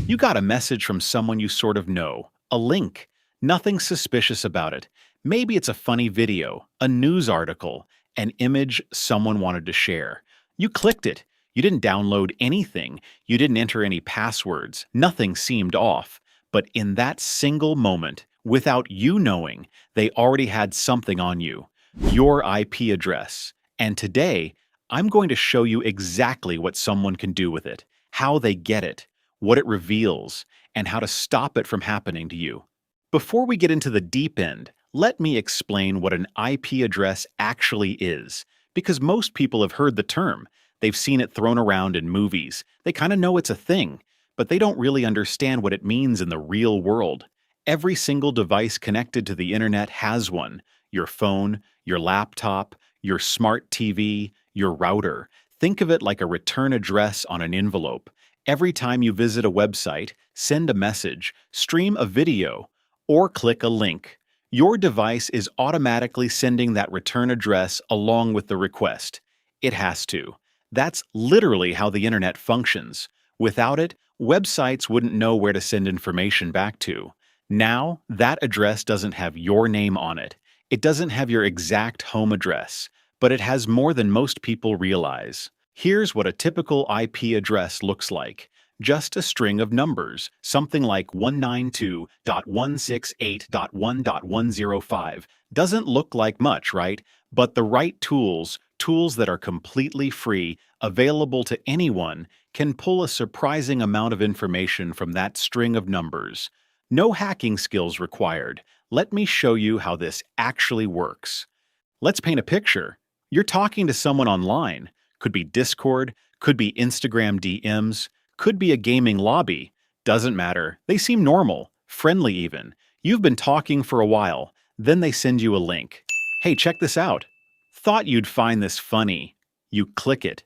You got a message from someone you sort of know, a link. Nothing suspicious about it. Maybe it's a funny video, a news article, an image someone wanted to share. You clicked it. You didn't download anything. You didn't enter any passwords. Nothing seemed off. But in that single moment, without you knowing, they already had something on you, your IP address. And today, I'm going to show you exactly what someone can do with it, how they get it, what it reveals, and how to stop it from happening to you. Before we get into the deep end, let me explain what an IP address actually is, because most people have heard the term. They've seen it thrown around in movies. They kind of know it's a thing, but they don't really understand what it means in the real world. Every single device connected to the internet has one. Your phone, your laptop, your smart TV, your router. Think of it like a return address on an envelope. Every time you visit a website, send a message, stream a video, or click a link, your device is automatically sending that return address along with the request. It has to. That's literally how the internet functions. Without it, websites wouldn't know where to send information back to. Now, that address doesn't have your name on it. It doesn't have your exact home address, but it has more than most people realize. Here's what a typical IP address looks like. Just a string of numbers, something like 192.168.1.105. Doesn't look like much, right? But the right tools that are completely free, available to anyone, can pull a surprising amount of information from that string of numbers. No hacking skills required. Let me show you how this actually works. Let's paint a picture. You're talking to someone online. Could be Discord, could be Instagram DMs, could be a gaming lobby. Doesn't matter. They seem normal, friendly even. You've been talking for a while. Then they send you a link. Hey, check this out. Thought you'd find this funny. You click it.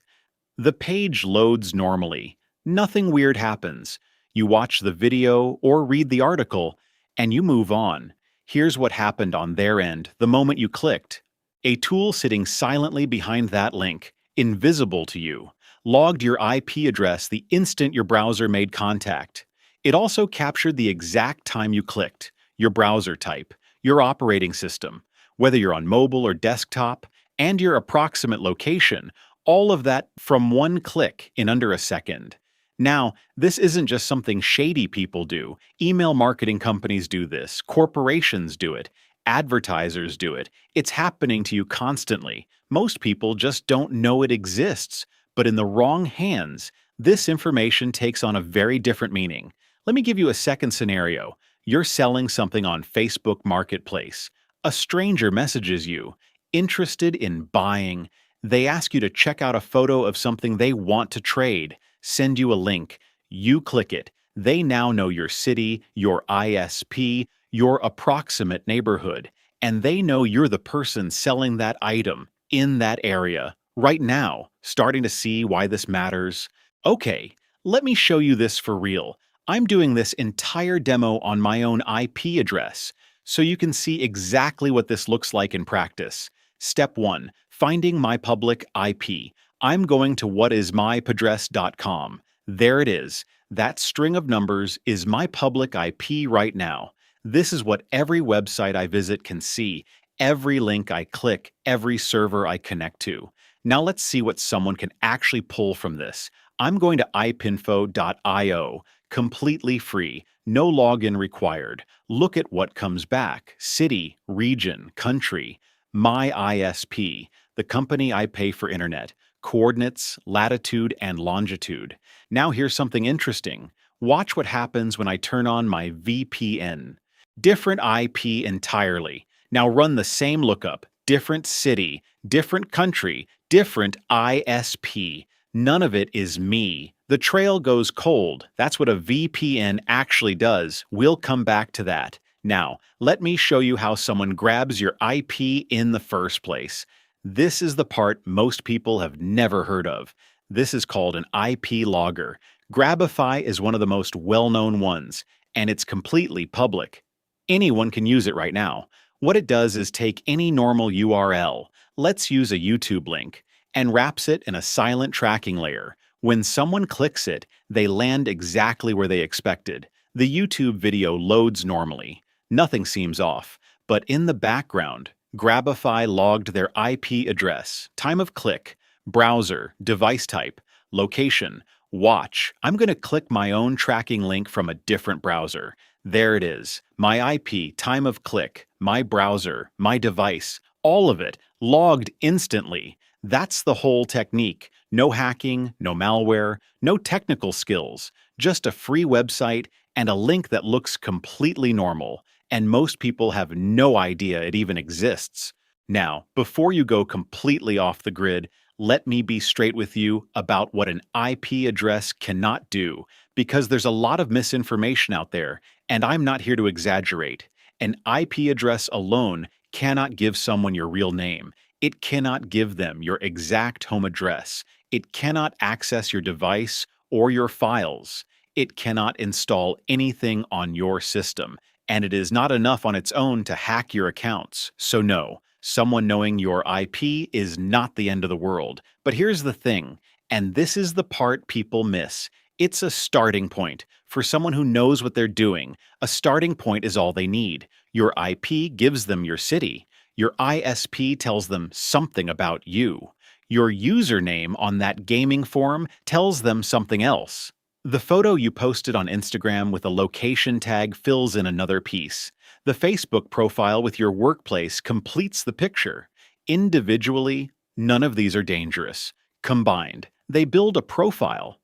The page loads normally. Nothing weird happens. You watch the video or read the article, and you move on. Here's what happened on their end the moment you clicked. A tool sitting silently behind that link, invisible to you, logged your IP address the instant your browser made contact. It also captured the exact time you clicked, your browser type, your operating system, whether you're on mobile or desktop, and your approximate location, all of that from one click in under a second. Now, this isn't just something shady people do. Email marketing companies do this, corporations do it, advertisers do it. It's happening to you constantly. Most people just don't know it exists. But in the wrong hands, this information takes on a very different meaning. Let me give you a second scenario. You're selling something on Facebook Marketplace. A stranger messages you, interested in buying. They ask you to check out a photo of something they want to trade, send you a link. You click it. They now know your city, your ISP, your approximate neighborhood, and they know you're the person selling that item in that area. Right now, starting to see why this matters? Okay, let me show you this for real. I'm doing this entire demo on my own IP address, so you can see exactly what this looks like in practice. Step 1. Finding my public IP. I'm going to whatismypadress.com. There it is. That string of numbers is my public IP right now. This is what every website I visit can see, every link I click, every server I connect to. Now let's see what someone can actually pull from this. I'm going to ipinfo.io, completely free, no login required. Look at what comes back. City, region, country, my ISP, the company I pay for internet, coordinates, latitude, and longitude. Now here's something interesting. Watch what happens when I turn on my VPN. Different IP entirely. Now run the same lookup. Different city, different country, different ISP. None of it is me. The trail goes cold. That's what a VPN actually does. We'll come back to that. Now, let me show you how someone grabs your IP in the first place. This is the part most people have never heard of. This is called an IP logger. Grabify is one of the most well-known ones, and it's completely public. Anyone can use it right now. What it does is take any normal URL, let's use a YouTube link, and wraps it in a silent tracking layer. When someone clicks it, they land exactly where they expected. The YouTube video loads normally. Nothing seems off. But in the background, Grabify logged their IP address, time of click, browser, device type, location. Watch. I'm going to click my own tracking link from a different browser. There it is. My IP, time of click, my browser, my device, all of it logged instantly. That's the whole technique. No hacking, no malware, no technical skills, just a free website and a link that looks completely normal, and most people have no idea it even exists. Now, before you go completely off the grid, let me be straight with you about what an IP address cannot do, because there's a lot of misinformation out there, and I'm not here to exaggerate. An IP address alone cannot give someone your real name. It cannot give them your exact home address. It cannot access your device or your files. It cannot install anything on your system. And it is not enough on its own to hack your accounts. So no, someone knowing your IP is not the end of the world. But here's the thing, and this is the part people miss. It's a starting point. For someone who knows what they're doing, a starting point is all they need. Your IP gives them your city. Your ISP tells them something about you. Your username on that gaming forum tells them something else. The photo you posted on Instagram with a location tag fills in another piece. The Facebook profile with your workplace completes the picture. Individually, none of these are dangerous. Combined, they build a profile.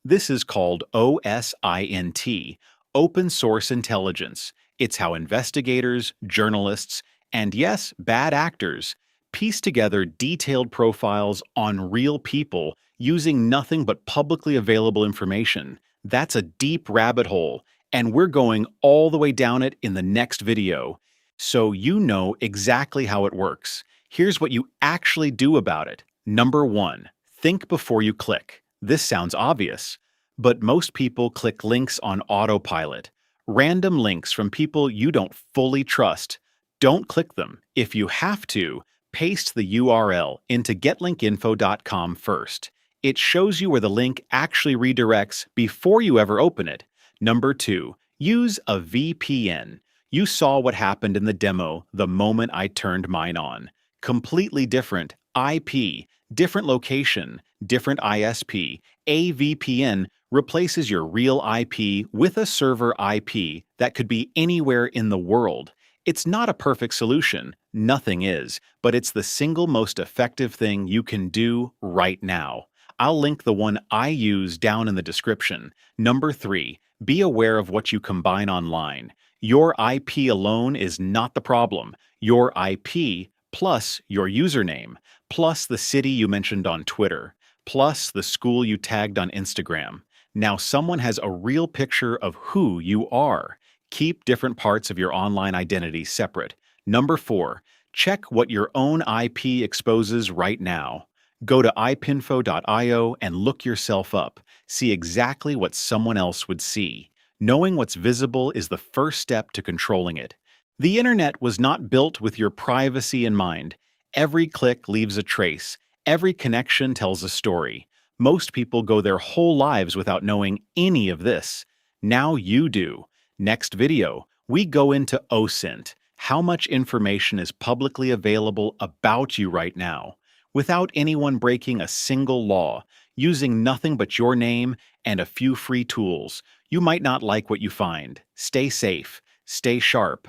This is called OSINT, Open Source Intelligence. It's how investigators, journalists, and yes, bad actors piece together detailed profiles on real people using nothing but publicly available information. That's a deep rabbit hole, and we're going all the way down it in the next video. So you know exactly how it works. Here's what you actually do about it. Number 1, think before you click. This sounds obvious, but most people click links on autopilot. Random links from people you don't fully trust. Don't click them. If you have to, paste the URL into getlinkinfo.com first. It shows you where the link actually redirects before you ever open it. Number 2, use a VPN. You saw what happened in the demo the moment I turned mine on. Completely different IP, different location, different ISP. A VPN replaces your real IP with a server IP that could be anywhere in the world. It's not a perfect solution, nothing is, but it's the single most effective thing you can do right now. I'll link the one I use down in the description. Number 3, be aware of what you combine online. Your IP alone is not the problem. Your IP plus your username, plus the city you mentioned on Twitter, plus the school you tagged on Instagram. Now someone has a real picture of who you are. Keep different parts of your online identity separate. Number 4, check what your own IP exposes right now. Go to ipinfo.io and look yourself up. See exactly what someone else would see. Knowing what's visible is the first step to controlling it. The internet was not built with your privacy in mind. Every click leaves a trace. Every connection tells a story. Most people go their whole lives without knowing any of this. Now you do. Next video, we go into OSINT, how much information is publicly available about you right now, without anyone breaking a single law, using nothing but your name and a few free tools. You might not like what you find. Stay safe, stay sharp.